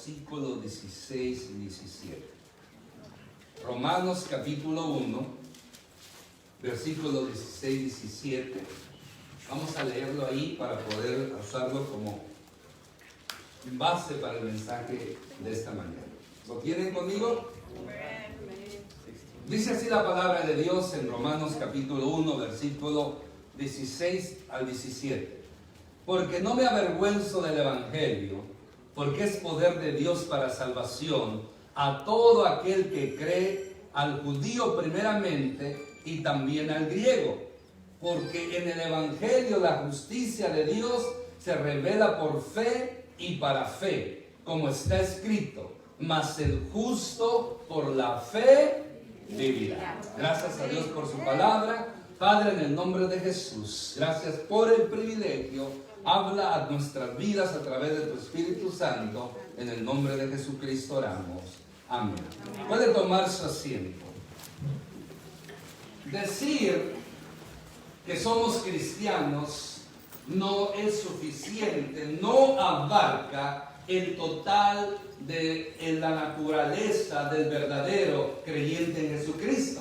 versículos 16 y 17. Romanos capítulo 1, versículos 16 y 17. Vamos a leerlo ahí para poder usarlo como base para el mensaje de esta mañana. ¿Lo tienen conmigo? Dice así la palabra de Dios en Romanos capítulo 1, versículo 16 al 17. Porque no me avergüenzo del Evangelio, porque es poder de Dios para salvación a todo aquel que cree, al judío primeramente y también al griego. Porque en el Evangelio la justicia de Dios se revela por fe y para fe, como está escrito, mas el justo por la fe vivirá. Gracias a Dios por su palabra. Padre, en el nombre de Jesús, gracias por el privilegio. Habla a nuestras vidas a través de tu Espíritu Santo. En el nombre de Jesucristo oramos. Amén. Puede tomar su asiento. Decir que somos cristianos no es suficiente, no abarca el total de la naturaleza del verdadero creyente en Jesucristo.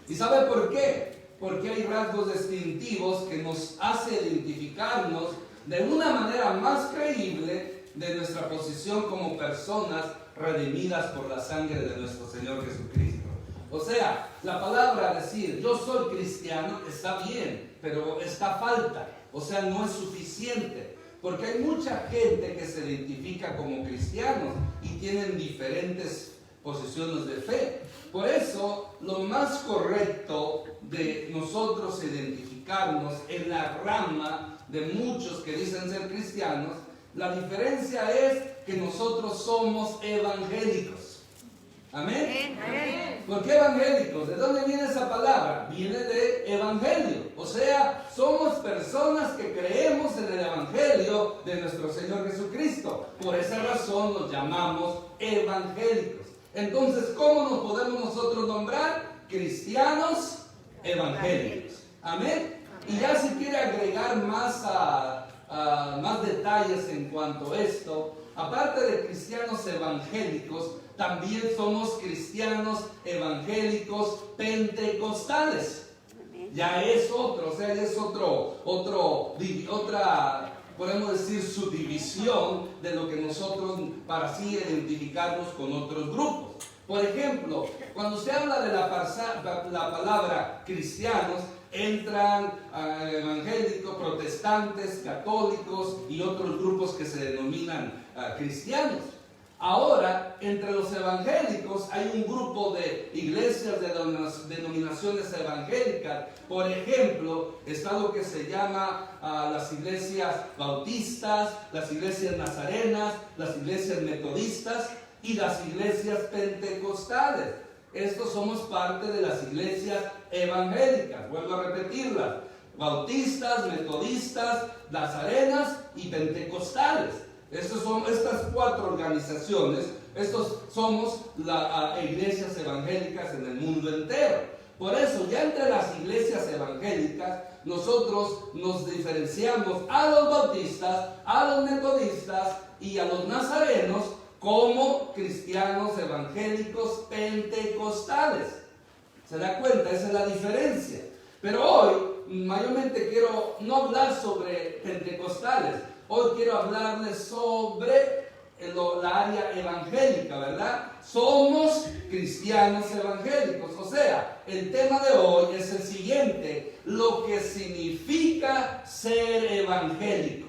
¿Y sabe por qué? Porque hay rasgos distintivos que nos hace identificarnos de una manera más creíble de nuestra posición como personas redimidas por la sangre de nuestro Señor Jesucristo. O sea, la palabra decir yo soy cristiano está bien, pero está falta. O sea, no es suficiente. Porque hay mucha gente que se identifica como cristianos y tienen diferentes posiciones de fe. Por eso, lo más correcto de nosotros identificarnos en la rama de muchos que dicen ser cristianos, la diferencia es que nosotros somos evangélicos. ¿Amén? Amén. ¿Por qué evangélicos? ¿De dónde viene esa palabra? Viene de evangelio. O sea, somos personas que creemos en el evangelio de nuestro Señor Jesucristo. Por esa razón nos llamamos evangélicos. Entonces, ¿cómo nos podemos nosotros nombrar? Cristianos evangélicos. ¿Amén? Y ya si quiere agregar más detalles en cuanto a esto, aparte de cristianos evangélicos, también somos cristianos evangélicos pentecostales. Ya es otro, o sea, es otra, podemos decir, subdivisión de lo que nosotros, para así identificarnos con otros grupos. Por ejemplo, cuando se habla de la palabra cristianos, entran evangélicos, protestantes, católicos y otros grupos que se denominan cristianos. Ahora, entre los evangélicos hay un grupo de iglesias de denominaciones evangélicas. Por ejemplo, está lo que se llama las iglesias bautistas, las iglesias nazarenas, las iglesias metodistas y las iglesias pentecostales. Estos somos parte de las iglesias evangélicas. Vuelvo a repetirlas: bautistas, metodistas, nazarenas y pentecostales. Estas cuatro organizaciones, estos somos las iglesias evangélicas en el mundo entero. Por eso, ya entre las iglesias evangélicas, nosotros nos diferenciamos a los bautistas, a los metodistas y a los nazarenos como cristianos evangélicos pentecostales. ¿Se da cuenta? Esa es la diferencia. Pero hoy, mayormente quiero no hablar sobre pentecostales. Hoy quiero hablarles sobre la área evangélica, ¿verdad? Somos cristianos evangélicos. O sea, el tema de hoy es el siguiente: lo que significa ser evangélico.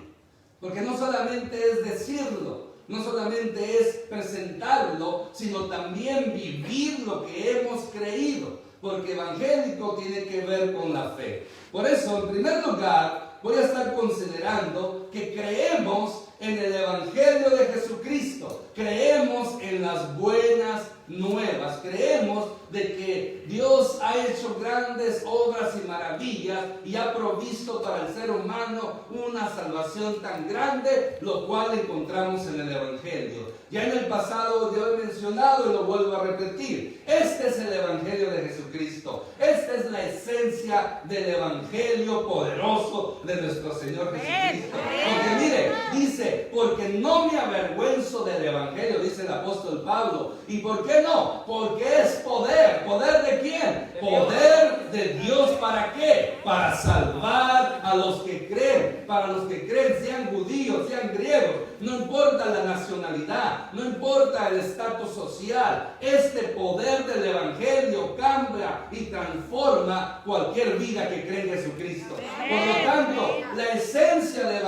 Porque no solamente es decirlo, no solamente es presentarlo, sino también vivir lo que hemos creído. Porque evangélico tiene que ver con la fe. Por eso, en primer lugar, voy a estar considerando que creemos en el Evangelio de Jesucristo. Creemos en las buenas nuevas. Creemos de que Dios ha hecho grandes obras y maravillas y ha provisto para el ser humano una salvación tan grande, lo cual encontramos en el Evangelio. Ya en el pasado yo he mencionado y lo vuelvo a repetir: este es el Evangelio de Jesucristo. Esta es la esencia del Evangelio poderoso de nuestro Señor Jesucristo. Porque mire, dice: porque no me avergüenzo del Evangelio, dice dice el apóstol Pablo. ¿Y por qué no? Porque es poder. ¿Poder de quién? Poder de Dios. ¿Para qué? Para salvar a los que creen. Para los que creen, sean judíos, sean griegos. No importa la nacionalidad, no importa el estatus social. Este poder del evangelio cambia y transforma cualquier vida que cree en Jesucristo. Por lo tanto, la esencia del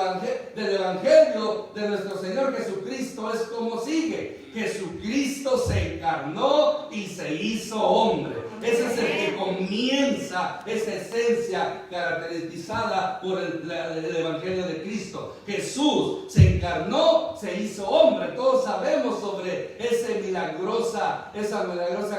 evangelio de nuestro Señor Jesucristo es como sigue. Jesucristo se encarnó y se hizo hombre. Ese es el que comienza esa esencia caracterizada por el evangelio de Cristo. Jesús se encarnó, se hizo hombre. Todos sabemos sobre esa milagrosa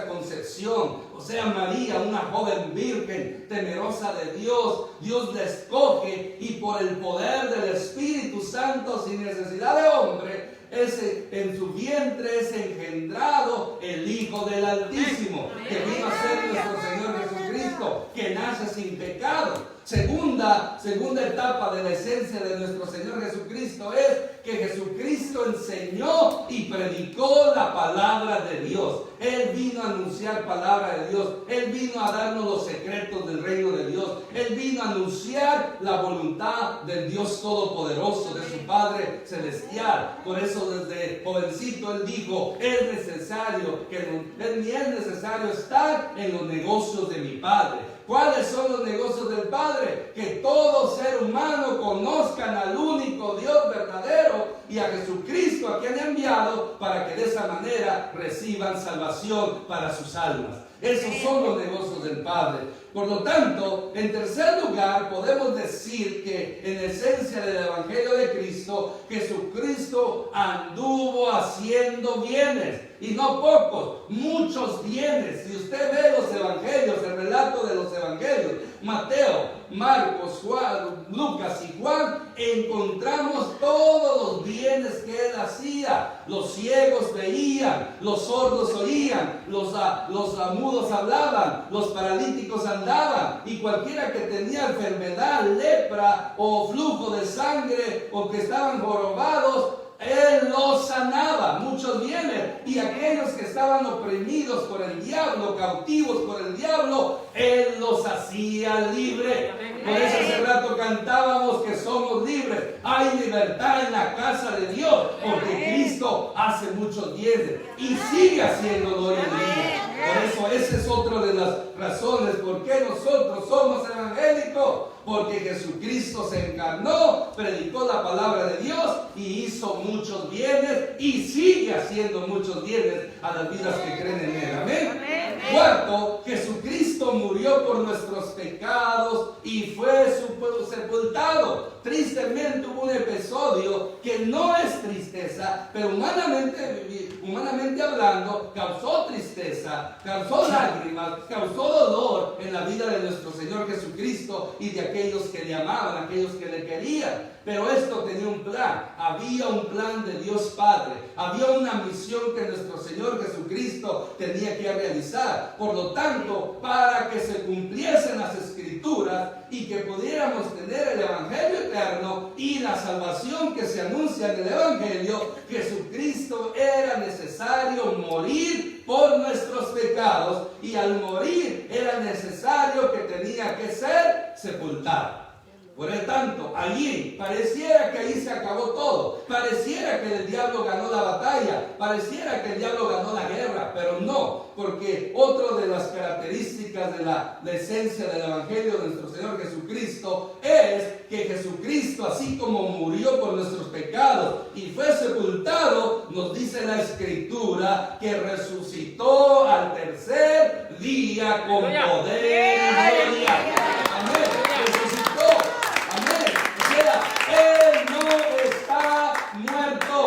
concepción. O sea, María, una joven virgen, temerosa de Dios, Dios la escoge y por el poder del Espíritu Santo, sin necesidad de hombre, en su vientre es engendrado el Hijo del Altísimo, que vino a ser nuestro Señor Jesucristo, que nace sin pecado. Segunda etapa de la esencia de nuestro Señor Jesucristo es que Jesucristo enseñó y predicó la palabra de Dios. Él vino a anunciar palabra de Dios. Él vino a darnos los secretos del reino de Dios. Él vino a anunciar la voluntad del Dios Todopoderoso, de su Padre Celestial. Por eso desde jovencito Él dijo, es necesario estar en los negocios de mi Padre. ¿Cuáles son los negocios del Padre? Que todo ser humano conozcan al único Dios verdadero y a Jesucristo a quien ha enviado, para que de esa manera reciban salvación para sus almas. Esos son los negocios del Padre. Por lo tanto, en tercer lugar, podemos decir que en esencia del Evangelio de Cristo, Jesucristo anduvo haciendo bienes, y no pocos, muchos bienes. Si usted ve los evangelios, el relato de los evangelios, Mateo, Marcos, Juan, Lucas y Juan, encontramos todos los bienes que él hacía. Los ciegos veían, los sordos oían, los mudos hablaban, los paralíticos andaban, y cualquiera que tenía enfermedad, lepra o flujo de sangre o que estaban jorobados, Él los sanaba. Muchos bienes. Y aquellos que estaban oprimidos por el diablo, cautivos por el diablo, Él los hacía libres. Por eso hace rato cantábamos que somos libres. Hay libertad en la casa de Dios, porque Cristo hace muchos bienes y sigue haciéndolo hoy en día. Por eso esa es otra de las razones por qué nosotros somos evangélicos. Porque Jesucristo se encarnó, predicó la palabra de Dios y hizo muchos bienes y sigue haciendo muchos bienes a las vidas que creen en Él. Amén. Cuarto, Jesucristo murió por nuestros pecados y fue sepultado. Tristemente hubo un episodio que no es tristeza, pero humanamente hablando, causó tristeza, causó lágrimas, causó dolor en la vida de nuestro Señor Jesucristo y de aquellos que le amaban, aquellos que le querían. Pero esto tenía un plan. Había un plan de Dios Padre. Había una misión que nuestro Señor Jesucristo tenía que realizar. Por lo tanto, para que se cumpliesen las Escrituras y que pudiéramos tener el Evangelio eterno y la salvación que se anuncia en el Evangelio, Jesucristo era necesario morir por nuestros pecados, y al morir era necesario que tenía que ser sepultado. Por el tanto, allí pareciera que ahí se acabó todo, pareciera que el diablo ganó la batalla, pareciera que el diablo ganó la guerra, pero no, porque otra de las características de la esencia del Evangelio de nuestro Señor Jesucristo es que Jesucristo, así como murió por nuestros pecados y fue sepultado, nos dice la Escritura que resucitó al tercer día con poder y gloria. Amén. Resucitó. Amén. O sea, Él no está muerto.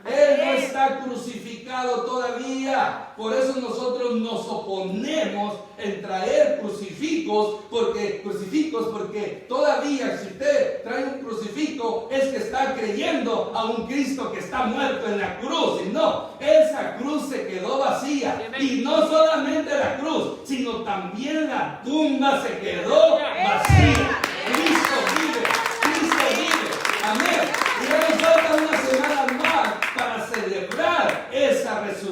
Él no está crucificado todavía. Por eso nosotros nos oponemos en traer crucifijos, porque todavía si usted trae un crucifijo es que está creyendo a un Cristo que está muerto en la cruz. Y no, esa cruz se quedó vacía. Y no solamente la cruz, sino también la tumba se quedó vacía. Cristo vive, Cristo vive. Amén. Y ya nos faltan unas semanas más para celebrar esa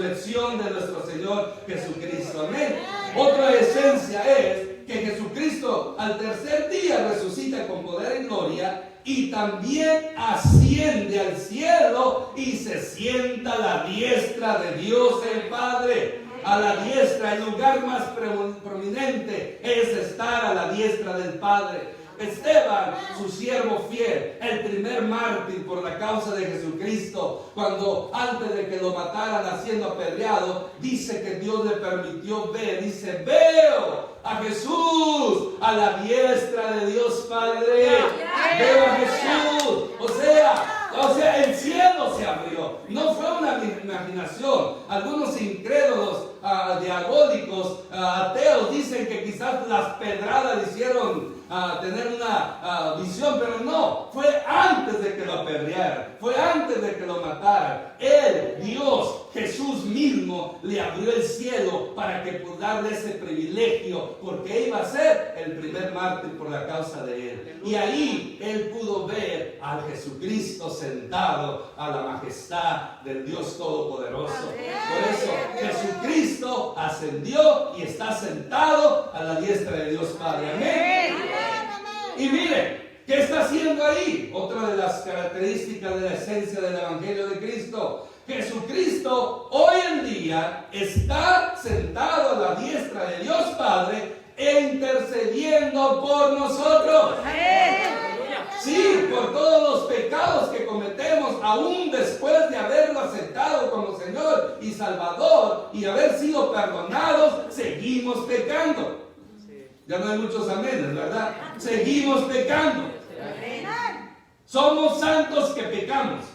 resurrección de nuestro Señor Jesucristo. Amén. Otra esencia es que Jesucristo al tercer día resucita con poder y gloria y también asciende al cielo y se sienta a la diestra de Dios el Padre. A la diestra, el lugar más prominente es estar a la diestra del Padre. Esteban, su siervo fiel, el primer mártir por la causa de Jesucristo, cuando antes de que lo mataran siendo apedreado, dice que Dios le permitió ver, dice, veo a Jesús a la diestra de Dios Padre, veo a Jesús, o sea, el cielo se abrió, no fue una imaginación. Algunos incrédulos, diabólicos, ateos dicen que quizás las pedradas le hicieron tener una visión, pero no, fue antes de que lo apedrearan, fue antes de que lo mataran. Él, Dios, Jesús mismo, le abrió el cielo para que pudiera darle ese privilegio, porque iba a ser el primer mártir por la causa de él. Y ahí él pudo ver al Jesucristo sentado a la majestad del Dios Todopoderoso. Por eso Jesucristo ascendió y está sentado a la diestra de Dios Padre. Amén. Y mire, ¿qué está haciendo ahí? Otra de las características de la esencia del Evangelio de Cristo. Jesucristo hoy en día está sentado a la diestra de Dios Padre e intercediendo por nosotros. Sí, por todos los pecados que cometemos, aún después de haberlo aceptado como Señor y Salvador y haber sido perdonados, seguimos pecando. Ya no hay muchos amenes, ¿verdad? Seguimos pecando. Somos santos que pecamos.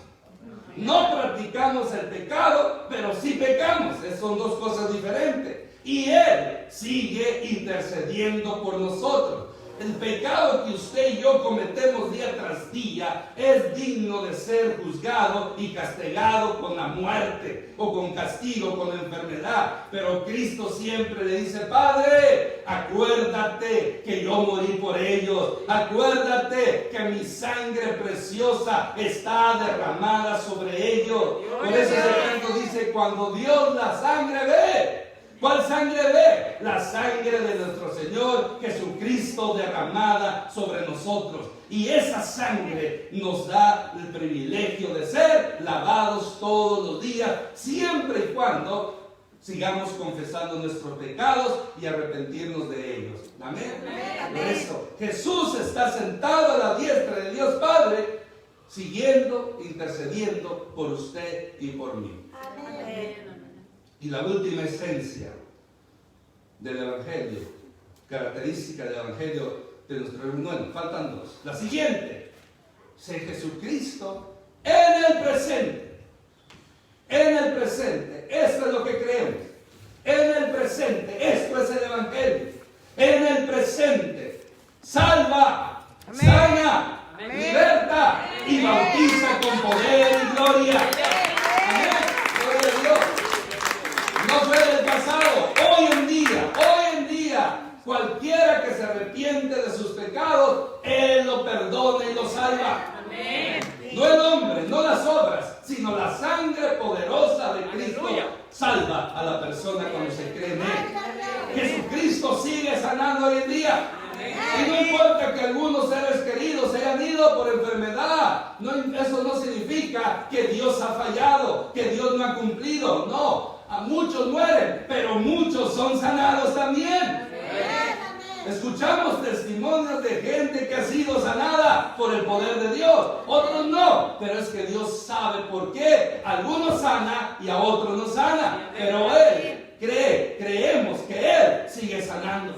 No practicamos el pecado, pero sí pecamos. Son dos cosas diferentes. Y Él sigue intercediendo por nosotros. El pecado que usted y yo cometemos día tras día es digno de ser juzgado y castigado con la muerte o con castigo, con la enfermedad. Pero Cristo siempre le dice, Padre, acuérdate que yo morí por ellos. Acuérdate que mi sangre preciosa está derramada sobre ellos. Por eso el canto dice, cuando Dios la sangre ve. ¿Cuál sangre ve? La sangre de nuestro Señor Jesucristo derramada sobre nosotros. Y esa sangre nos da el privilegio de ser lavados todos los días, siempre y cuando sigamos confesando nuestros pecados y arrepentirnos de ellos. Amén. Por eso, Jesús está sentado a la diestra de Dios Padre, siguiendo, intercediendo por usted y por mí. Amén. Y la última esencia del Evangelio, característica del Evangelio de nuestro reino, faltan dos. La siguiente, ser Jesucristo en el presente. En el presente, esto es lo que creemos. En el presente, esto es el Evangelio. En el presente, salva, amén, sana, amén, liberta y bautiza con poder y gloria. Amén. Gloria a Dios. No fue del pasado, hoy en día, cualquiera que se arrepiente de sus pecados, Él lo perdona y lo salva. Amén. No el hombre, no las obras, sino la sangre poderosa de Cristo salva a la persona cuando se cree en Él. Jesucristo sigue sanando hoy en día. Y no importa que algunos seres queridos se hayan ido por enfermedad, eso no significa que Dios ha fallado, que Dios no ha cumplido. No, a muchos mueren, pero muchos son sanados también. Escuchamos testimonios de gente que ha sido sanada por el poder de Dios, otros no, pero es que Dios sabe por qué. Algunos sana y a otros no sana, pero Él creemos que Él sigue sanando.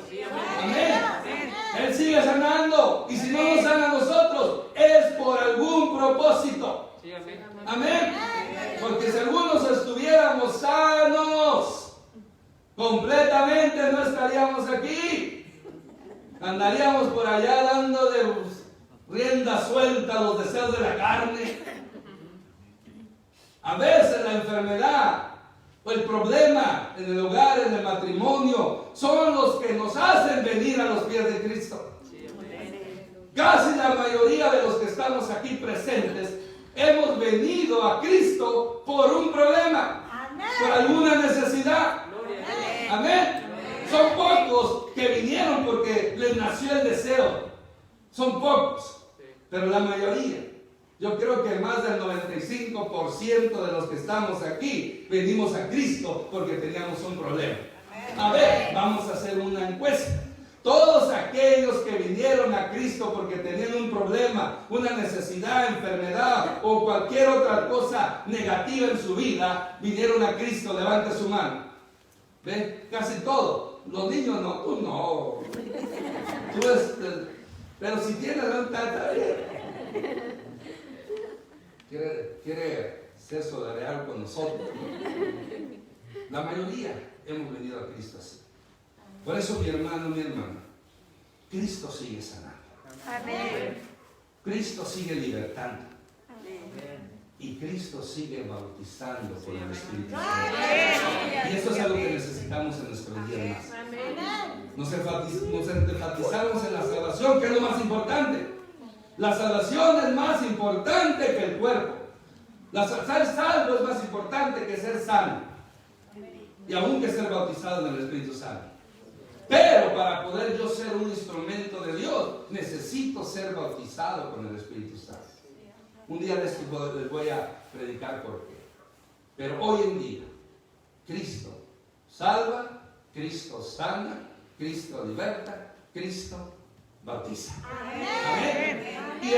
Amén. Él sigue sanando, y si no nos sana a nosotros, es por algún propósito. Amén. Porque si algunos estuviéramos sanos completamente, no estaríamos aquí. Andaríamos por allá dando de rienda suelta a los deseos de la carne. A veces la enfermedad o el problema en el hogar, en el matrimonio, son los que nos hacen venir a los pies de Cristo. Casi la mayoría de los que estamos aquí presentes hemos venido a Cristo por un problema, por alguna nació el deseo. Son pocos, pero la mayoría. Yo creo que más del 95% de los que estamos aquí venimos a Cristo porque teníamos un problema. A ver, vamos a hacer una encuesta. Todos aquellos que vinieron a Cristo porque tenían un problema, una necesidad, enfermedad o cualquier otra cosa negativa en su vida, vinieron a Cristo. Levante su mano. ¿Ven? Casi todos. Los niños no, tú no. Tú pero si tienes un está bien. Quiere ser solidario con nosotros, ¿no? La mayoría hemos venido a Cristo así. Por eso, mi hermano, Cristo sigue sanando. Amén. Cristo sigue libertando. Y Cristo sigue bautizando por el Espíritu Santo. Y eso es algo que necesitamos en nuestros días más. Nos enfatizamos en la salvación, que es lo más importante. La salvación es más importante que el cuerpo. Ser salvo es más importante que ser sano. Y aún que ser bautizado en el Espíritu Santo. Pero para poder yo ser un instrumento de Dios, necesito ser bautizado con el Espíritu Santo. Un día les voy a predicar por qué. Pero hoy en día, Cristo salva, Cristo sana, Cristo liberta, Cristo bautiza. Amén. Y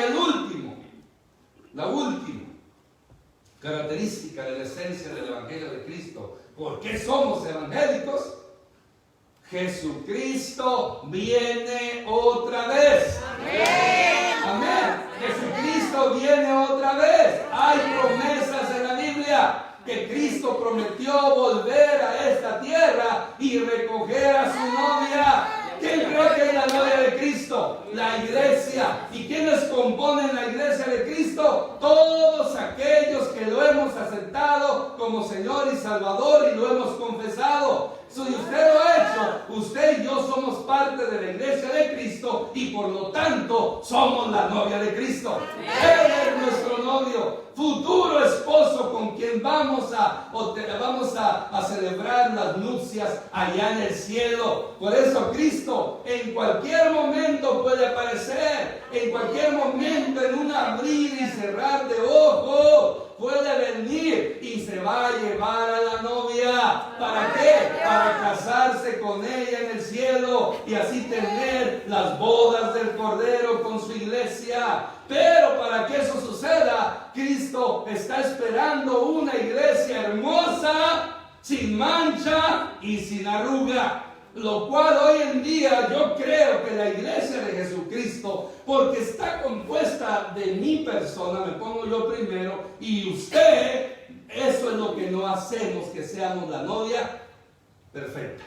la última característica de la esencia del Evangelio de Cristo. ¿Por qué somos evangélicos? Jesucristo viene otra vez. Amén. Amén. Jesucristo viene otra vez. Hay promesas en la Biblia que Cristo prometió volver a esta tierra y recoger a su novia. ¿Quién cree que es la novia de Cristo? La iglesia. ¿Y quiénes componen la iglesia de Cristo? Todos aquellos que lo hemos aceptado como Señor y Salvador y lo hemos confesado. Si usted lo ha hecho, usted y yo somos parte de la iglesia de Cristo y por lo tanto somos la novia de Cristo. Él es nuestro novio, futuro esposo con quien vamos a celebrar las nupcias allá en el cielo. Por eso Cristo en cualquier momento puede aparecer, en cualquier momento, en un abrir y cerrar de ojos, puede venir y se va a llevar a la novia. ¿Para qué? Para casarse con ella en el cielo y así tener las bodas del Cordero con su iglesia. Pero para que eso suceda, Cristo está esperando una iglesia hermosa, sin mancha y sin arruga. Lo cual hoy en día yo creo que la iglesia de Jesucristo, porque está compuesta de mi persona, me pongo yo primero, y usted, eso es lo que no hacemos, que seamos la novia perfecta.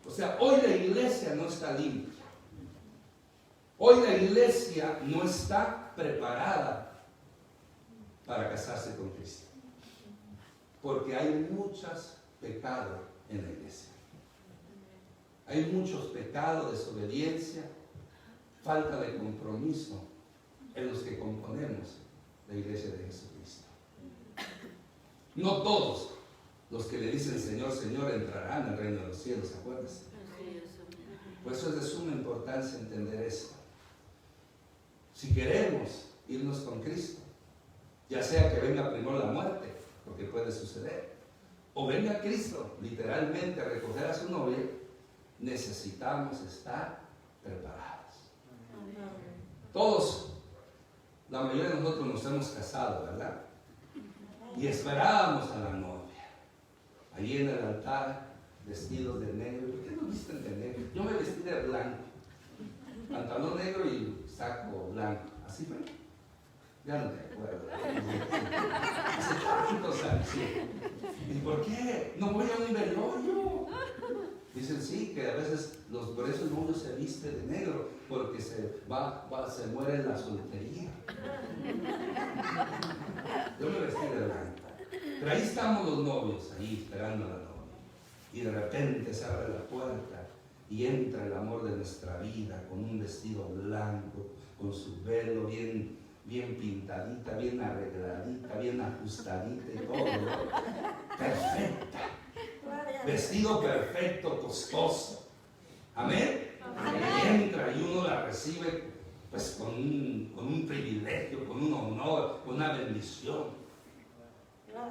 O sea, hoy la iglesia no está limpia. Hoy la iglesia no está preparada para casarse con Cristo. Porque hay muchos pecados en la iglesia. Hay muchos pecados, desobediencia, falta de compromiso en los que componemos la iglesia de Jesucristo. No todos los que le dicen Señor, Señor entrarán al reino de los cielos, acuérdense. Por eso es de suma importancia entender esto. Si queremos irnos con Cristo, ya sea que venga primero la muerte, porque puede suceder, o venga Cristo literalmente a recoger a su novia, necesitamos estar preparados. Todos, la mayoría de nosotros nos hemos casado, ¿verdad? Y esperábamos a la novia. Allí en el altar, vestidos de negro. ¿Por qué no visten de negro? Yo me vestí de blanco. Pantalón negro y saco blanco. ¿Así fue? Ya no te acuerdo. Hace tantos años, sí. ¿Y por qué? No voy a un velorio. Dicen sí, que a veces por eso el mundo se viste de negro, porque se muere en la soltería. Yo me vestí de blanco. Pero ahí estamos los novios, ahí esperando a la novia. Y de repente se abre la puerta y entra el amor de nuestra vida con un vestido blanco, con su velo bien pintadita, bien arregladita, bien ajustadita y todo, ¿no? Perfecta. Vestido perfecto, costoso. Amén. Amén. Entra y uno la recibe pues con un privilegio, con un honor, con una bendición.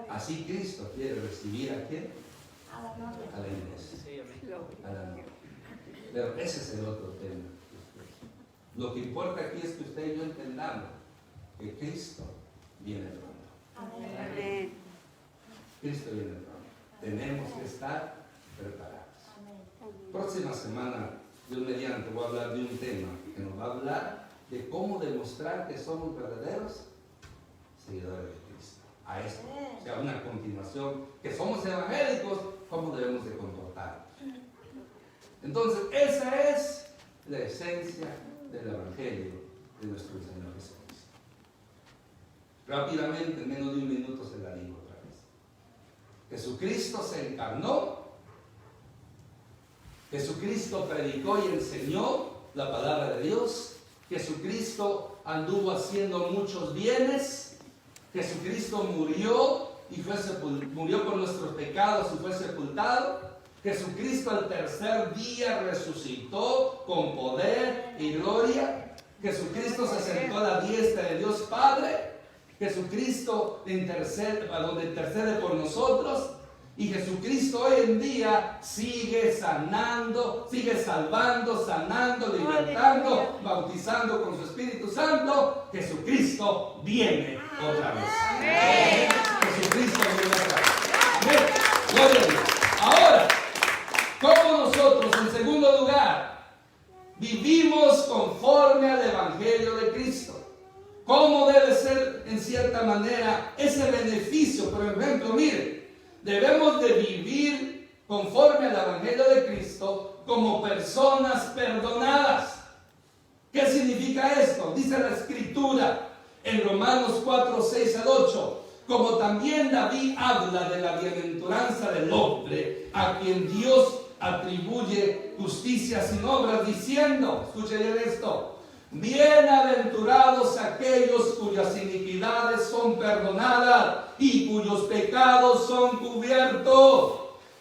Así Cristo quiere recibir ¿a quién? A la iglesia. A la novia. Pero ese es el otro tema. Lo que importa aquí es que usted y yo entendamos que Cristo viene pronto. Amén. Cristo viene pronto. Tenemos que estar preparados. Próxima semana, Dios mediante, voy a hablar de un tema que nos va a hablar de cómo demostrar que somos verdaderos seguidores de Cristo. A esto, o sea, una continuación, que somos evangélicos, cómo debemos de comportarnos. Entonces, esa es la esencia del Evangelio de nuestro Señor Jesucristo. Rápidamente, en menos de un minuto se la digo otra vez. Jesucristo se encarnó, Jesucristo predicó y enseñó la palabra de Dios, Jesucristo anduvo haciendo muchos bienes, Jesucristo murió por nuestros pecados y fue sepultado. Jesucristo al tercer día resucitó con poder y gloria. Jesucristo se sentó a la diestra de Dios Padre. Jesucristo intercede por nosotros. Y Jesucristo hoy en día sigue sanando, sigue salvando, sanando, libertando, bautizando con su Espíritu Santo. Jesucristo viene otra vez. Amén. Jesucristo viene otra vez. Amén. Gloria a Dios. Ahora, ¿cómo nosotros, en segundo lugar, vivimos conforme al Evangelio de Cristo? ¿Cómo debe ser, en cierta manera, ese beneficio? Por ejemplo, miren, debemos de vivir conforme al Evangelio de Cristo como personas perdonadas. ¿Qué significa esto? Dice la Escritura en Romanos 4, 6 al 8. Como también David habla de la bienaventuranza del hombre a quien Dios atribuye justicia sin obras, diciendo, escuchen bien esto: bienaventurados aquellos cuyas iniquidades son perdonadas y cuyos pecados son cubiertos.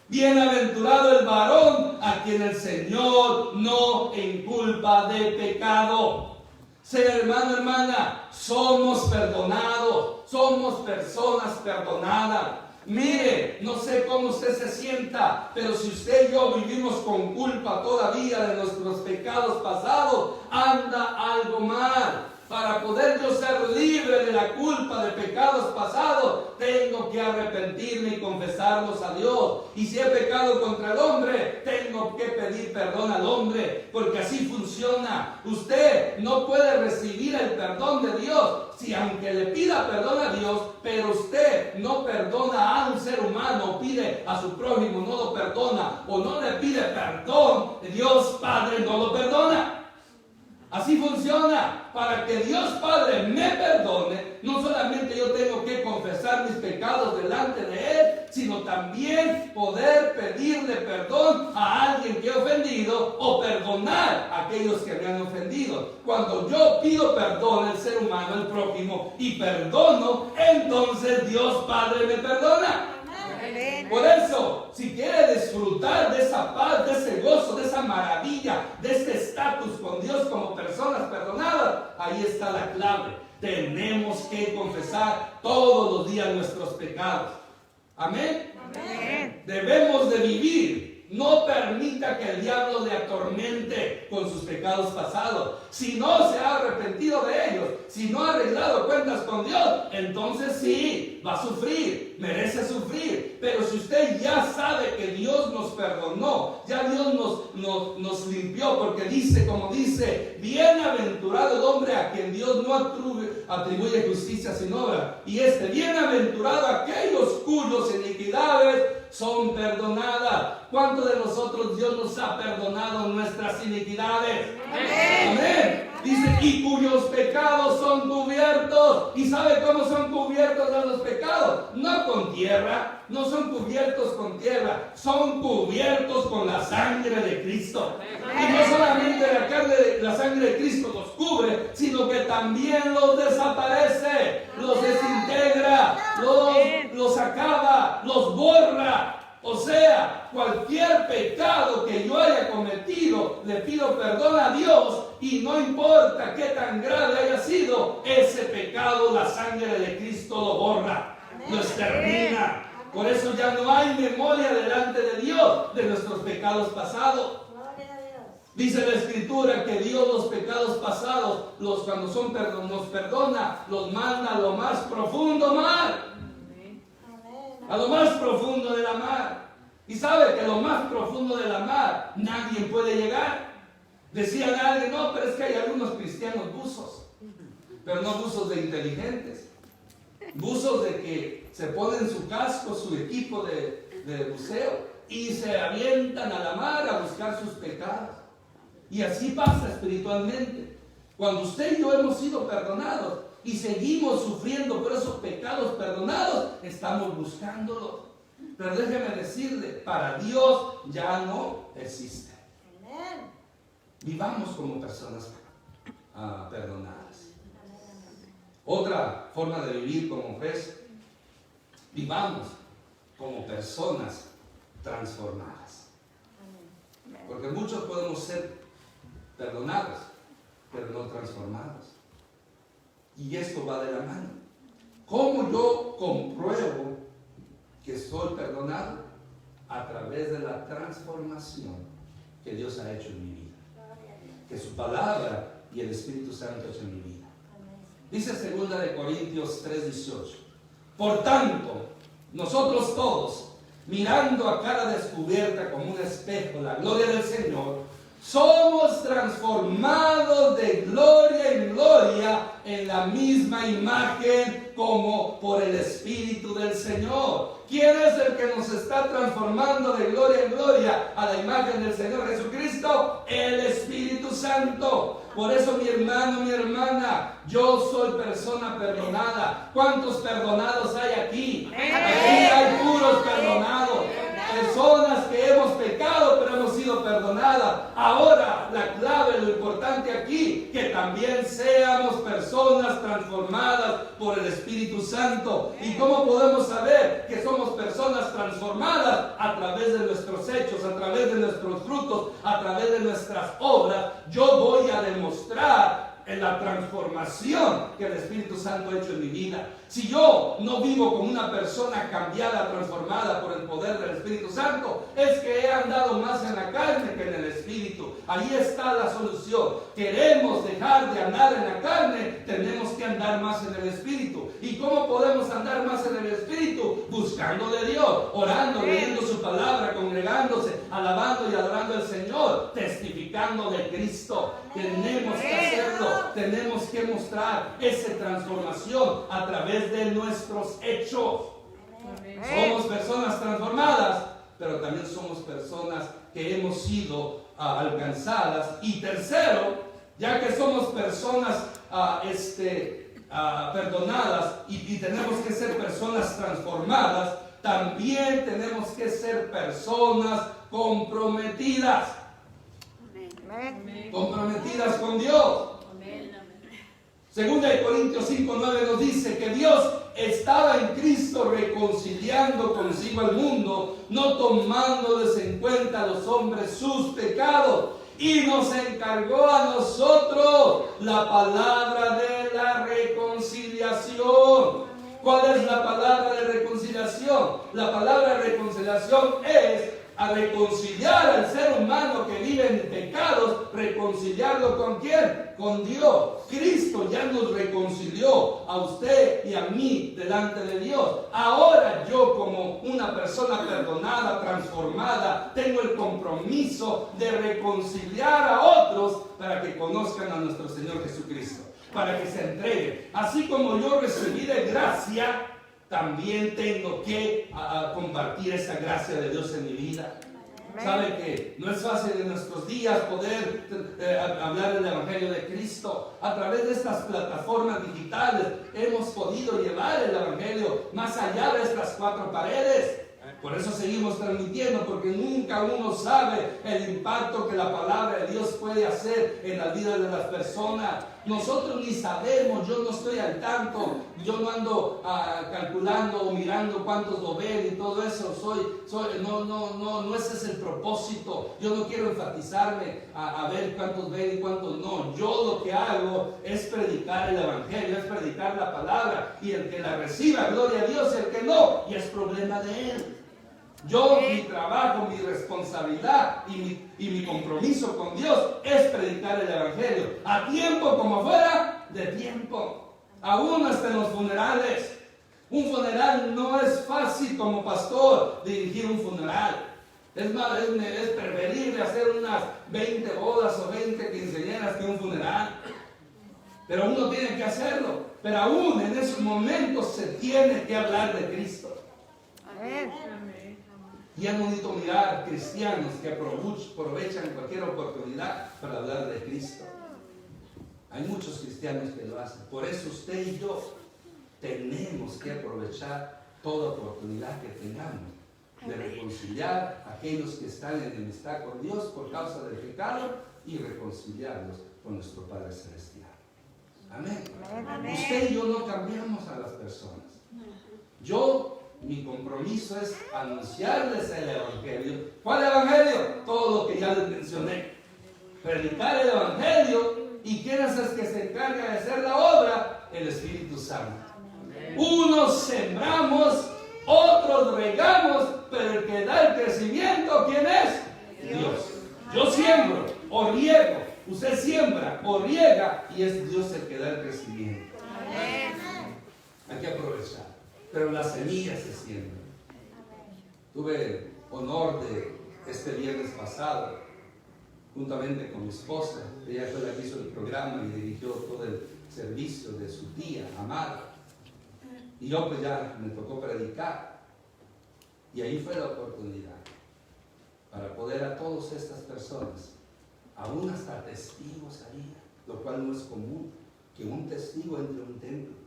Bienaventurado el varón a quien el Señor no inculpa de pecado. Sea hermano, hermana, somos perdonados, somos personas perdonadas. Mire, no sé cómo usted se sienta, pero si usted y yo vivimos con culpa todavía de nuestros pecados pasados, anda algo mal. Para poder yo ser libre de la culpa de pecados pasados, tengo que arrepentirme y confesarlos a Dios. Y si he pecado contra el hombre, tengo que pedir perdón al hombre, porque así funciona. Usted no puede recibir el perdón de Dios si aunque le pida perdón a Dios, pero usted no perdona a un ser humano, pide a su prójimo, no lo perdona, o no le pide perdón, Dios Padre no lo perdona. Así funciona. Para que Dios Padre me perdone, no solamente yo tengo que confesar mis pecados delante de Él, sino también poder pedirle perdón a alguien que he ofendido o perdonar a aquellos que me han ofendido. Cuando yo pido perdón al ser humano, al prójimo, y perdono, entonces Dios Padre me perdona. Por eso, si quiere disfrutar de esa paz, de ese gozo, de esa maravilla, de este estatus con Dios como personas perdonadas, ahí está la clave. Tenemos que confesar todos los días nuestros pecados. Amén. Amén. Debemos de vivir. No permita que el diablo le atormente con sus pecados pasados. Si no se ha arrepentido de ellos, si no ha arreglado cuentas con Dios, entonces sí, va a sufrir, merece sufrir. Pero si usted ya sabe que Dios nos perdonó, ya Dios nos limpió, porque dice, como dice, bienaventurado el hombre a quien Dios no atribuye justicia sin obra. Y bienaventurado aquellos cuyos iniquidades son perdonadas. ¿Cuántos de nosotros Dios nos ha perdonado nuestras iniquidades? Amén. Amén. Dice, y cuyos pecados son cubiertos. ¿Y sabe cómo son cubiertos los pecados? No con tierra, no son cubiertos con tierra, son cubiertos con la sangre de Cristo. Y no solamente la sangre de Cristo los cubre, sino que también los desaparece, los desintegra, los acaba, los borra. O sea, cualquier pecado que yo haya cometido, le pido perdón a Dios y no importa qué tan grave haya sido, ese pecado, la sangre de Cristo lo borra, lo extermina. Por eso ya no hay memoria delante de Dios de nuestros pecados pasados. Dice la Escritura que Dios los pecados pasados, cuando nos perdona, los manda a lo más profundo mar. A lo más profundo de la mar. Y sabe que lo más profundo de la mar nadie puede llegar. Decían a alguien, no, pero es que hay algunos cristianos buzos, pero no buzos de inteligentes, buzos de que se ponen su casco, su equipo de buceo y se avientan a la mar a buscar sus pecados. Y así pasa espiritualmente. Cuando usted y yo hemos sido perdonados y seguimos sufriendo por esos pecados perdonados, estamos buscándolos. Pero déjeme decirle, para Dios ya no existe. Vivamos como personas perdonadas. Otra forma de vivir como es, vivamos como personas transformadas. Porque muchos podemos ser perdonados, pero no transformados. Y esto va de la mano. ¿Cómo yo compruebo que soy perdonado? A través de la transformación que Dios ha hecho en mi vida, que su palabra y el Espíritu Santo ha hecho en mi vida. Dice 2 Corintios 3:18: por tanto, nosotros todos, mirando a cara descubierta como un espejo la gloria del Señor, somos transformados de gloria en gloria en la misma imagen como por el Espíritu del Señor. ¿Quién es el que nos está transformando de gloria en gloria a la imagen del Señor Jesucristo? El Espíritu Santo. Por eso, mi hermano, mi hermana, yo soy persona perdonada. ¿Cuántos perdonados hay aquí? Aquí hay puros perdonados. Personas que hemos pecado pero hemos sido perdonadas. Ahora la clave, lo importante aquí, que también seamos personas transformadas por el Espíritu Santo. ¿Y cómo podemos saber que somos personas transformadas? A través de nuestros hechos, a través de nuestros frutos, a través de nuestras obras. Yo voy a demostrar en la transformación que el Espíritu Santo ha hecho en mi vida. Si yo no vivo como una persona cambiada, transformada por el poder del Espíritu Santo, es que he andado más en la carne que en el Espíritu. Ahí está la solución. Queremos dejar de andar en la carne, tenemos que andar más en el Espíritu. ¿Y cómo podemos andar más en el Espíritu? Buscando de Dios, orando, leyendo su palabra, congregándose, alabando y adorando al Señor, testificando de Cristo. Tenemos que hacerlo, tenemos que mostrar esa transformación a través de nuestros hechos. Somos personas transformadas, pero también somos personas que hemos sido alcanzadas. Y tercero, ya que somos personas perdonadas y tenemos que ser personas transformadas, también tenemos que ser personas comprometidas. Comprometidas con Dios. Segunda de Corintios 5:9 nos dice que Dios estaba en Cristo reconciliando consigo al mundo, no tomándoles en cuenta a los hombres sus pecados, y nos encargó a nosotros la palabra de la reconciliación. ¿Cuál es la palabra de reconciliación? La palabra de reconciliación es a reconciliar al ser humano que vive en pecados, reconciliarlo ¿con quién? Con Dios. Cristo ya nos reconcilió a usted y a mí delante de Dios. Ahora yo, como una persona perdonada, transformada, tengo el compromiso de reconciliar a otros para que conozcan a nuestro Señor Jesucristo, para que se entreguen. Así como yo recibí de gracia, también tengo que compartir esa gracia de Dios en mi vida. Sabe que no es fácil en nuestros días poder hablar del Evangelio de Cristo. A través de estas plataformas digitales hemos podido llevar el Evangelio más allá de estas cuatro paredes. Por eso seguimos transmitiendo, porque nunca uno sabe el impacto que la palabra de Dios puede hacer en la vida de las personas. Nosotros ni sabemos, yo no estoy al tanto, yo no ando calculando o mirando cuántos lo ven y todo eso. No ese es el propósito. Yo no quiero enfatizarme a ver cuántos ven y cuántos no. Yo lo que hago es predicar el evangelio, es predicar la palabra, y el que la reciba, gloria a Dios, el que no, y es problema de él. Yo, mi trabajo, mi responsabilidad y mi compromiso con Dios es predicar el evangelio, a tiempo como fuera de tiempo, aún hasta en los funerales. Un funeral no es fácil como pastor dirigir un funeral. Es más, es preferible hacer unas 20 bodas o 20 quinceañeras que un funeral. Pero uno tiene que hacerlo. Pero aún en esos momentos se tiene que hablar de Cristo. Y es bonito mirar cristianos que aprovechan cualquier oportunidad para hablar de Cristo. Hay muchos cristianos que lo hacen. Por eso usted y yo tenemos que aprovechar toda oportunidad que tengamos de reconciliar a aquellos que están en enemistad con Dios por causa del pecado y reconciliarlos con nuestro Padre Celestial. Amén. Amén. Usted y yo no cambiamos a las personas. Mi compromiso es anunciarles el evangelio. ¿Cuál evangelio? Todo lo que ya les mencioné. Predicar el evangelio. ¿Y quién es el que se encarga de hacer la obra? El Espíritu Santo. Unos sembramos, otros regamos, pero el que da el crecimiento, ¿quién es? Dios. Yo siembro o riego. Usted siembra o riega y es Dios el que da el crecimiento. Hay que aprovechar. Pero las semillas se siembran. Tuve honor de este viernes pasado, juntamente con mi esposa. Ella fue la que hizo el programa y dirigió todo el servicio de su tía, Amada. Y yo pues ya me tocó predicar. Y ahí fue la oportunidad para poder a todas estas personas, aún hasta testigos había, lo cual no es común, que un testigo entre a un templo.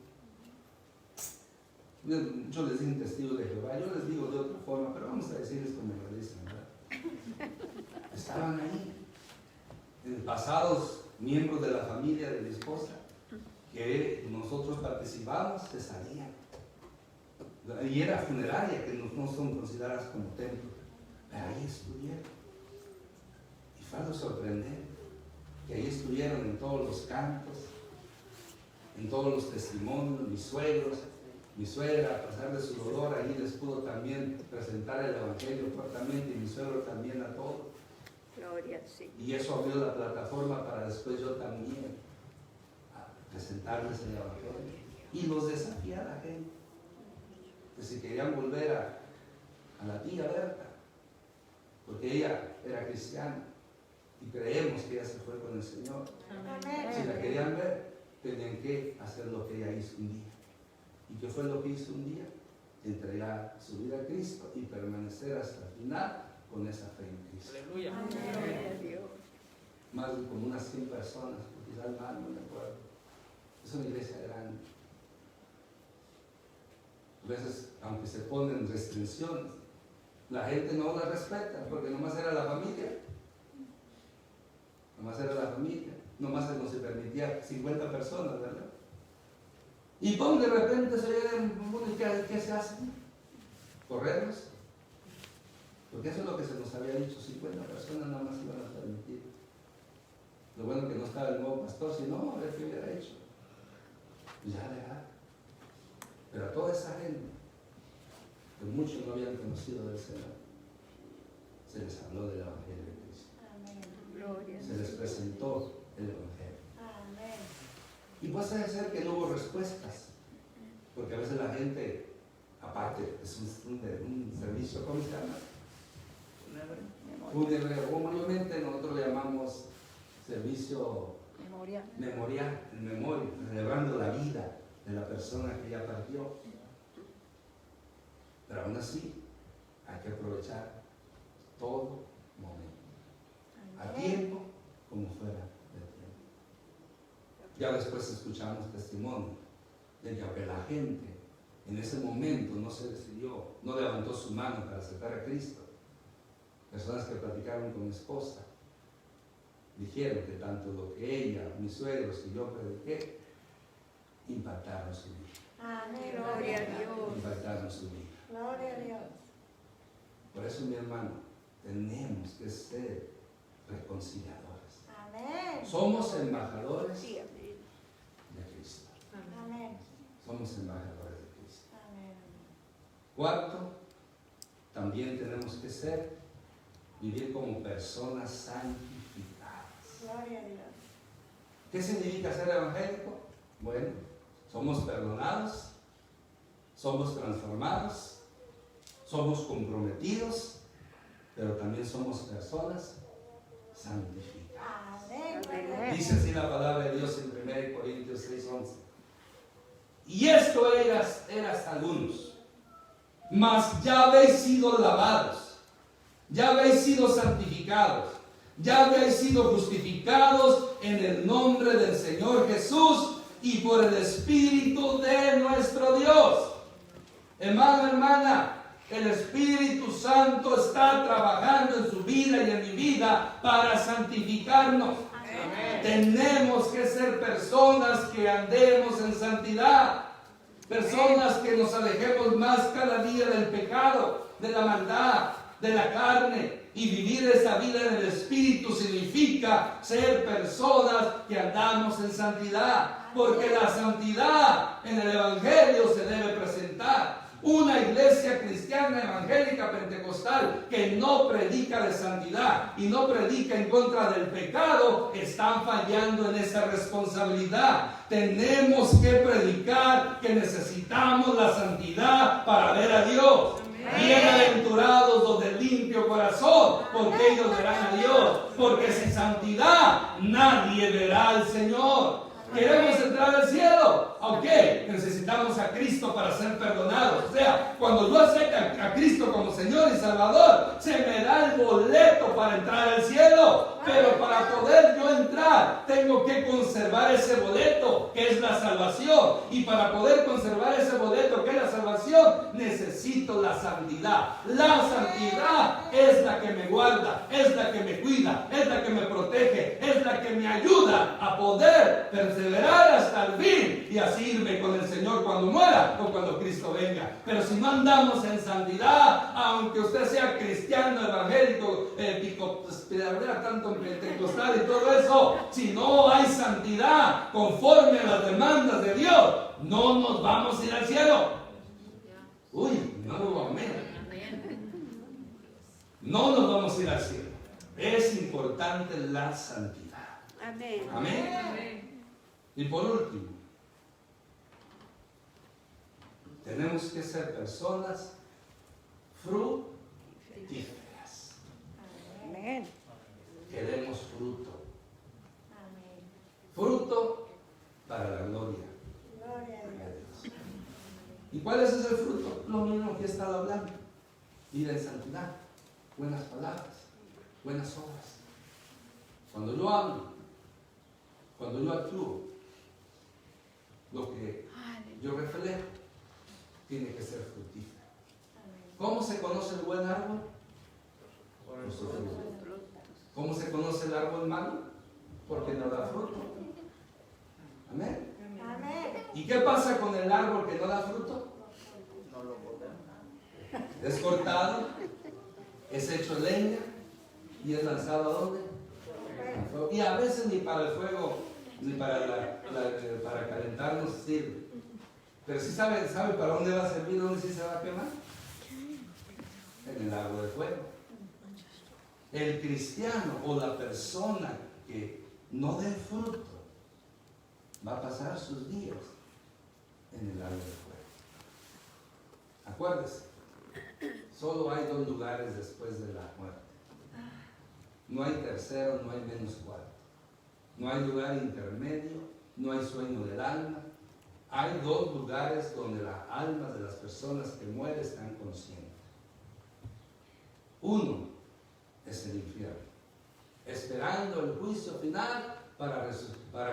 Yo les digo testigos de Jehová, yo les digo de otra forma, pero vamos a decirles como lo dicen, ¿verdad? Estaban ahí, pasados miembros de la familia de mi esposa, que nosotros participamos, se salían. Y era funeraria, que no son consideradas como templo, pero ahí estuvieron. Y fue algo sorprendente, que ahí estuvieron en todos los cantos, en todos los testimonios, mis suegros. Mi suegra, a pesar de su dolor, ahí les pudo también presentar el evangelio fuertemente, y mi suegro también a todos. Gloria, sí. Y eso abrió la plataforma para después yo también presentarles el evangelio. Y los desafié a la gente, que si querían volver a la tía Berta, porque ella era cristiana, y creemos que ella se fue con el Señor. Amén. Si la querían ver, tenían que hacer lo que ella hizo un día. ¿Y qué fue lo que hizo un día? Entregar su vida a Cristo y permanecer hasta el final con esa fe en Cristo. Aleluya. Más de como unas 100 personas, quizás más, no me acuerdo. Es una iglesia grande. A veces, aunque se ponen restricciones, la gente no las respeta, porque nomás era la familia. Nomás era la familia. Nomás no se permitía 50 personas, ¿verdad? Y pum, de repente se llega ¿qué se hace? Correrlos. Porque eso es lo que se nos había dicho, 50 personas nada más iban a permitir. Lo bueno que no estaba el nuevo pastor, si no, a ver qué hubiera hecho. Ya dejar. Pero a toda esa gente, que muchos no habían conocido del Señor, se les habló del Evangelio de Cristo. Se les presentó el Evangelio. Y puede ser que no hubo respuestas, porque a veces la gente, aparte, es un servicio, ¿cómo se llama? Fúnebre, o mayormente nosotros le llamamos servicio memorial, en memoria, celebrando la vida de la persona que ya partió. Pero aún así, hay que aprovechar todo momento, a tiempo como fuera. Ya después escuchamos testimonio de que aunque la gente en ese momento no se decidió, no levantó su mano para aceptar a Cristo. Personas que platicaron con mi esposa dijeron que tanto lo que ella, mis suegros y yo prediqué, impactaron su vida. Amén. Gloria a Dios. Impactaron su vida. Gloria a Dios. Por eso, mi hermano, tenemos que ser reconciliadores. Amén. Somos embajadores Sí, amén. de Cristo. Amén. Somos embajadores de Cristo. Amén. Cuarto, también tenemos que vivir como personas santificadas. Gloria a Dios. ¿Qué significa ser evangélico? Bueno, somos perdonados, somos transformados, somos comprometidos, pero también somos personas santificadas. Amén. Gloria a Dios. Dice así la palabra de Dios en 1 Corintios 6:11. Y esto eras algunos, mas ya habéis sido lavados, ya habéis sido santificados, ya habéis sido justificados en el nombre del Señor Jesús y por el Espíritu de nuestro Dios. Hermano, hermana, el Espíritu Santo está trabajando en su vida y en mi vida para santificarnos. Amén. Tenemos que ser personas que andemos en santidad, personas que nos alejemos más cada día del pecado, de la maldad, de la carne, y vivir esa vida en el Espíritu significa ser personas que andamos en santidad, porque la santidad en el Evangelio se debe presentar. Una iglesia cristiana evangélica pentecostal que no predica de santidad y no predica en contra del pecado, están fallando en esa responsabilidad. Tenemos que predicar que necesitamos la santidad para ver a Dios. Bienaventurados los de limpio corazón, porque ellos verán a Dios. Porque sin santidad nadie verá al Señor. ¿Queremos entrar al cielo? Ok, necesitamos a Cristo para ser perdonados. O sea, cuando yo acepto a Cristo como Señor y Salvador, se me da el boleto para entrar al cielo. Pero para poder yo entrar, tengo que conservar ese boleto, que es la salvación. Y para poder conservar ese boleto, que es la salvación, necesito la santidad. La santidad es la que me guarda, es la que me cuida, es la que me protege, es la que me ayuda a poder perseverar hasta el fin y así irme con el Señor cuando muera o cuando Cristo venga. Pero si no andamos en santidad, aunque usted sea cristiano, evangélico, tanto pentecostal y todo eso, si no hay santidad conforme a las demandas de Dios, no nos vamos a ir al cielo. Uy, no lo vamos a ver. No nos vamos a ir al cielo. Es importante la santidad. Amén. Amén. Y por último, tenemos que ser personas fructíferas. Amén. Que demos fruto. Amén. Fruto para la gloria Gloria a de Dios. Dios. ¿Y cuál es ese fruto? Lo mismo que he estado hablando. Vida en santidad, buenas palabras, buenas obras. Cuando yo hablo, cuando yo actúo, lo que yo reflejo tiene que ser fructífero. ¿Cómo se conoce el buen árbol? Por su fruto. ¿Cómo se conoce el árbol malo? Porque no da fruto. Amén. Amén. ¿Y qué pasa con el árbol que no da fruto? Es cortado, es hecho leña y es lanzado ¿a dónde? Al fuego. Y a veces ni para el fuego, ni para para calentarnos sirve. Pero sí sabe para dónde va a servir, dónde sí se va a quemar. En el lago de fuego. El cristiano o la persona que no dé fruto va a pasar sus días en el lago de fuego. Acuérdese, solo hay dos lugares después de la muerte. No hay tercero, no hay menos cuarto. No hay lugar intermedio, no hay sueño del alma. Hay dos lugares donde las almas de las personas que mueren están conscientes. Uno es el infierno, esperando el juicio final para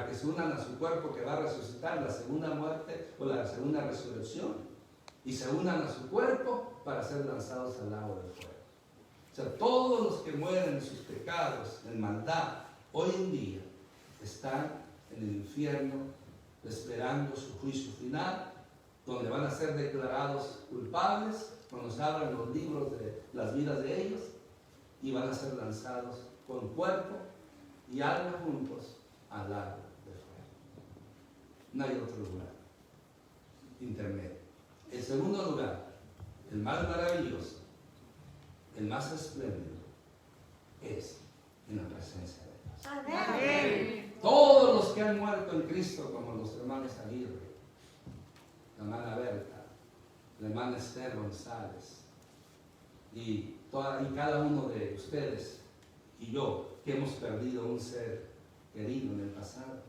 que se unan a su cuerpo que va a resucitar, la segunda muerte o la segunda resurrección. y se unan a su cuerpo para ser lanzados al lago del fuego. O sea, todos los que mueren en sus pecados, en maldad, hoy en día están en el infierno esperando su juicio final, donde van a ser declarados culpables cuando se abran los libros de las vidas de ellos, y van a ser lanzados con cuerpo y alma juntos al lago de fuego. No hay otro lugar intermedio. El segundo lugar, el más maravilloso, el más espléndido, es en la presencia de Dios. Amén. Todos los que han muerto en Cristo, como los hermanos Aguirre, la hermana Berta, la hermana Esther González, y cada uno de ustedes y yo, que hemos perdido un ser querido en el pasado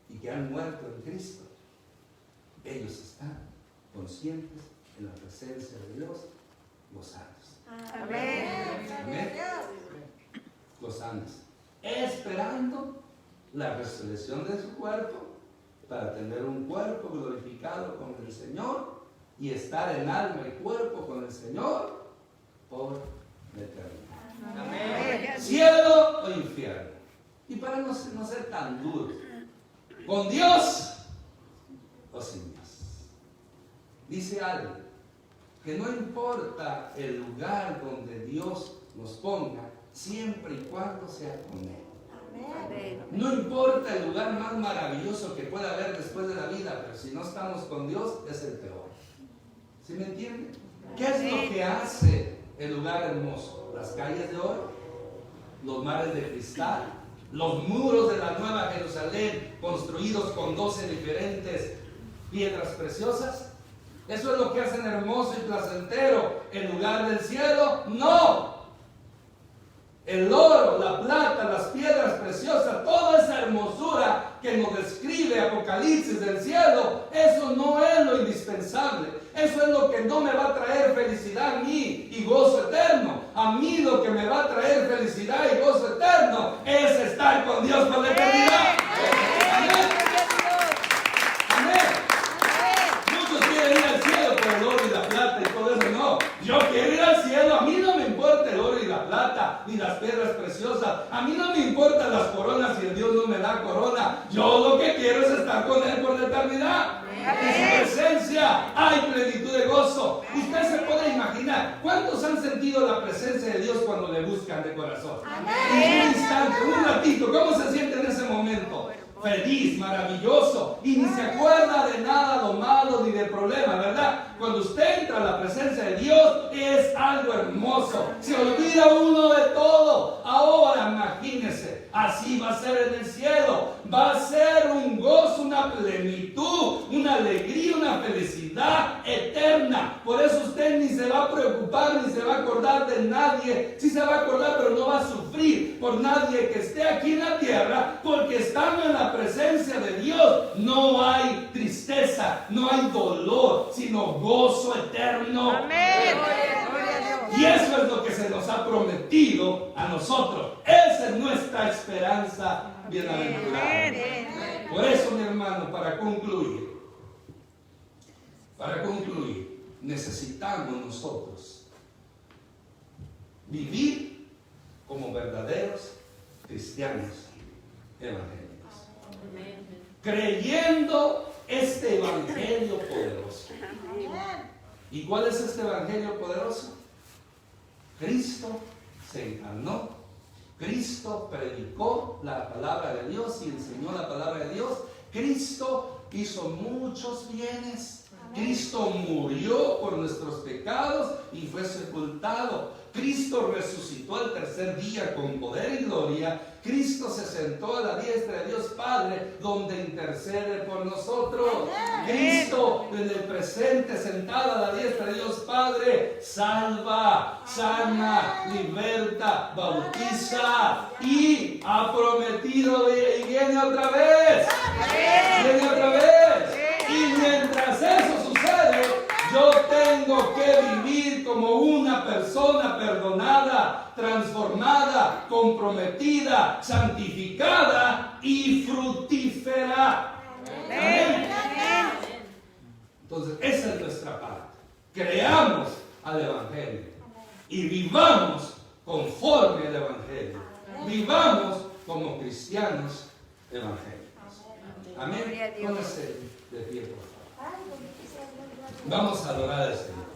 y que han muerto en Cristo, ellos están conscientes en la presencia de Dios, gozándose. Amén. Amén. Gozándose, esperando la resurrección de su cuerpo para tener un cuerpo glorificado con el Señor y estar en alma y cuerpo con el Señor por la eternidad. Amén. Cielo o infierno. Y para no ser tan duros, ¿con Dios o sin Dios? Dice algo, que no importa el lugar donde Dios nos ponga, siempre y cuando sea con Él. Amén. No importa el lugar más maravilloso que pueda haber después de la vida, pero si no estamos con Dios, es el peor. ¿Sí me entienden? ¿Qué es lo que hace el lugar hermoso? Las calles de oro, los mares de cristal, los muros de la Nueva Jerusalén construidos con 12 diferentes piedras preciosas. ¿Eso es lo que hacen hermoso y placentero el lugar del cielo? ¡No! El oro, la plata, las piedras preciosas, toda esa hermosura que nos describe Apocalipsis del cielo, eso no es lo indispensable. Eso es lo que no me va a traer felicidad a mí y gozo eterno. A mí lo que me va a traer felicidad y gozo eterno es estar con Dios por la eternidad. Amén. Amén. Muchos quieren ir al cielo por el oro y la plata y todo eso. No, yo quiero ir al cielo. A mí no me importa el oro y la plata ni las piedras preciosas. A mí no me importan las coronas si el Dios no me da corona. Yo lo que quiero es estar con Él por la eternidad. En su presencia hay plenitud de gozo. Usted se puede imaginar cuántos han sentido la presencia de Dios cuando le buscan de corazón. En un instante, un ratito, ¿cómo se siente en ese momento? Feliz, maravilloso, y ni se acuerda de nada lo malo ni de problema, ¿verdad? Cuando usted entra a la presencia de Dios es algo hermoso, se olvida uno de todo. Ahora imagínese, así va a ser en el cielo, va a ser un gozo, una plenitud, una alegría, una felicidad eterna. Por eso usted ni se va a preocupar ni se va a acordar de nadie. Sí se va a acordar, pero no va a sufrir por nadie que esté aquí en la tierra, porque estando en la presencia de Dios no hay tristeza, no hay dolor, sino gozo eterno. Amén. Y eso es lo que se nos ha prometido a nosotros. Esa es nuestra esperanza bienaventurada. Por eso, mi hermano, para concluir, necesitamos nosotros vivir como verdaderos cristianos evangélicos, creyendo este evangelio poderoso. ¿Y cuál es este evangelio poderoso? Cristo se encarnó, Cristo predicó la palabra de Dios y enseñó la palabra de Dios. Cristo hizo muchos bienes. Cristo murió por nuestros pecados y fue sepultado. Cristo resucitó al tercer día con poder y gloria. Cristo se sentó a la diestra de Dios Padre, donde intercede por nosotros. Cristo en el presente, sentado a la diestra de Dios Padre, salva, sana, liberta, bautiza y ha prometido y viene otra vez. Viene otra vez. Y mientras eso sucede, yo tengo que vivir como una persona perdonada, transformada, comprometida, santificada y fructífera. Amén. Entonces, esa es nuestra parte. creamos al Evangelio y vivamos conforme al Evangelio. Vivamos como cristianos evangélicos. Amén. Póngase de pie, por favor. Vamos a adorar al Señor.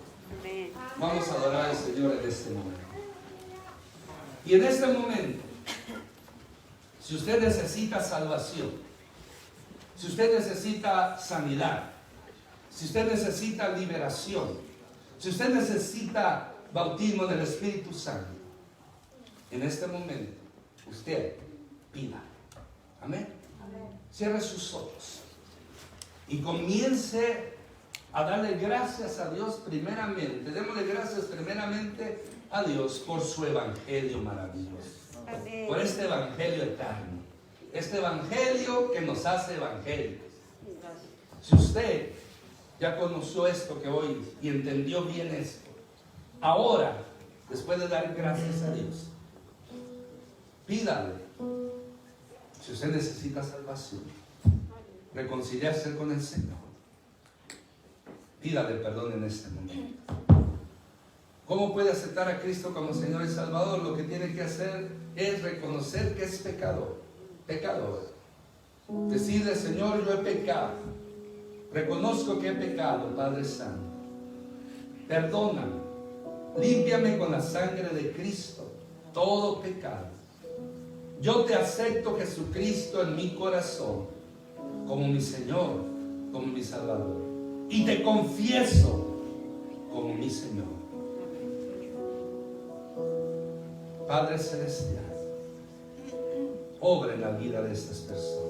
Vamos a adorar al Señor en este momento. Y en este momento, si usted necesita salvación, si usted necesita sanidad, si usted necesita liberación, si usted necesita bautismo del Espíritu Santo, en este momento, usted pida. Amén. Cierre sus ojos y comience a darle gracias a Dios primeramente. Démosle gracias primeramente a Dios por su evangelio maravilloso. Amén. Por este evangelio eterno. Este evangelio que nos hace evangélicos. Si usted ya conoció esto que hoy y entendió bien esto, ahora, después de dar gracias a Dios, pídale. Si usted necesita salvación, reconciliarse con el Señor, pídale perdón en este momento. ¿Cómo puede aceptar a Cristo como Señor y Salvador? Lo que tiene que hacer es reconocer que es pecador. Decirle: Señor, yo he pecado. Reconozco que he pecado, Padre Santo. Perdóname. Límpiame con la sangre de Cristo todo pecado. Yo te acepto, Jesucristo, en mi corazón como mi Señor, como mi Salvador. Y te confieso como mi Señor. Padre Celestial, obra en la vida de estas personas.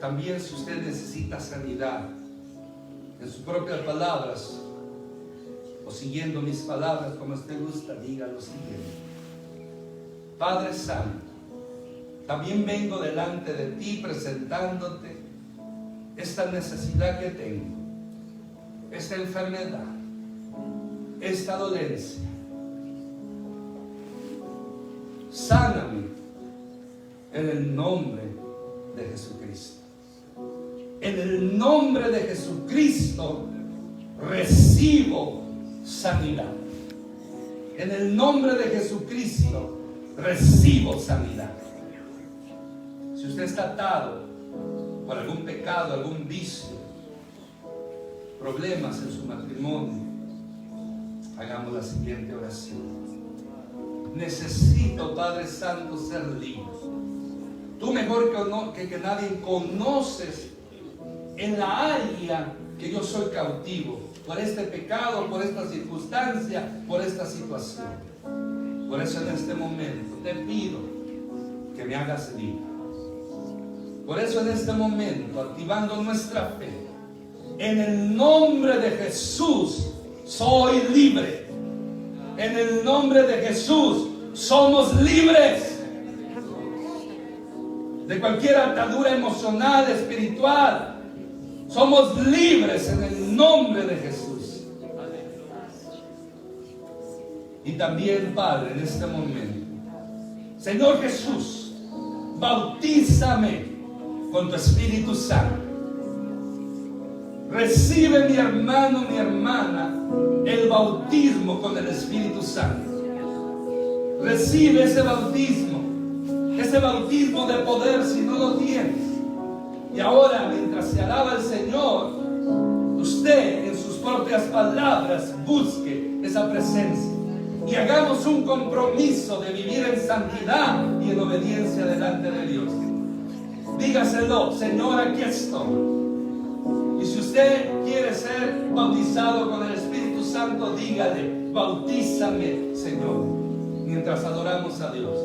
También, si usted necesita sanidad, en sus propias palabras, o siguiendo mis palabras, como usted gusta, diga lo siguiente: Padre Santo, también vengo delante de ti presentándote esta necesidad que tengo, esta enfermedad, esta dolencia. Sáname en el nombre de Jesucristo. En el nombre de Jesucristo recibo sanidad. En el nombre de Jesucristo recibo sanidad. Si usted está atado por algún pecado, algún vicio, problemas en su matrimonio, hagamos la siguiente oración. Necesito, Padre Santo, ser libre. Tú mejor que nadie conoces en la área que yo soy cautivo por este pecado, por esta circunstancia, por esta situación. Por eso en este momento te pido que me hagas libre. Por eso en este momento, activando nuestra fe, en el nombre de Jesús soy libre. En el nombre de Jesús somos libres de cualquier atadura emocional, espiritual. Somos libres en el nombre de Jesús. Y también, Padre, en este momento, Señor Jesús, bautízame con tu Espíritu Santo. Recibe, mi hermano, mi hermana, el bautismo con el Espíritu Santo. Recibe ese bautismo de poder si no lo tienes. Y ahora, mientras se alaba al Señor, usted en sus propias palabras busque esa presencia. Y hagamos un compromiso de vivir en santidad y en obediencia delante de Dios. Dígaselo: Señor, aquí estoy. Y si usted quiere ser bautizado con el Espíritu Santo, dígale: bautízame, Señor, mientras adoramos a Dios.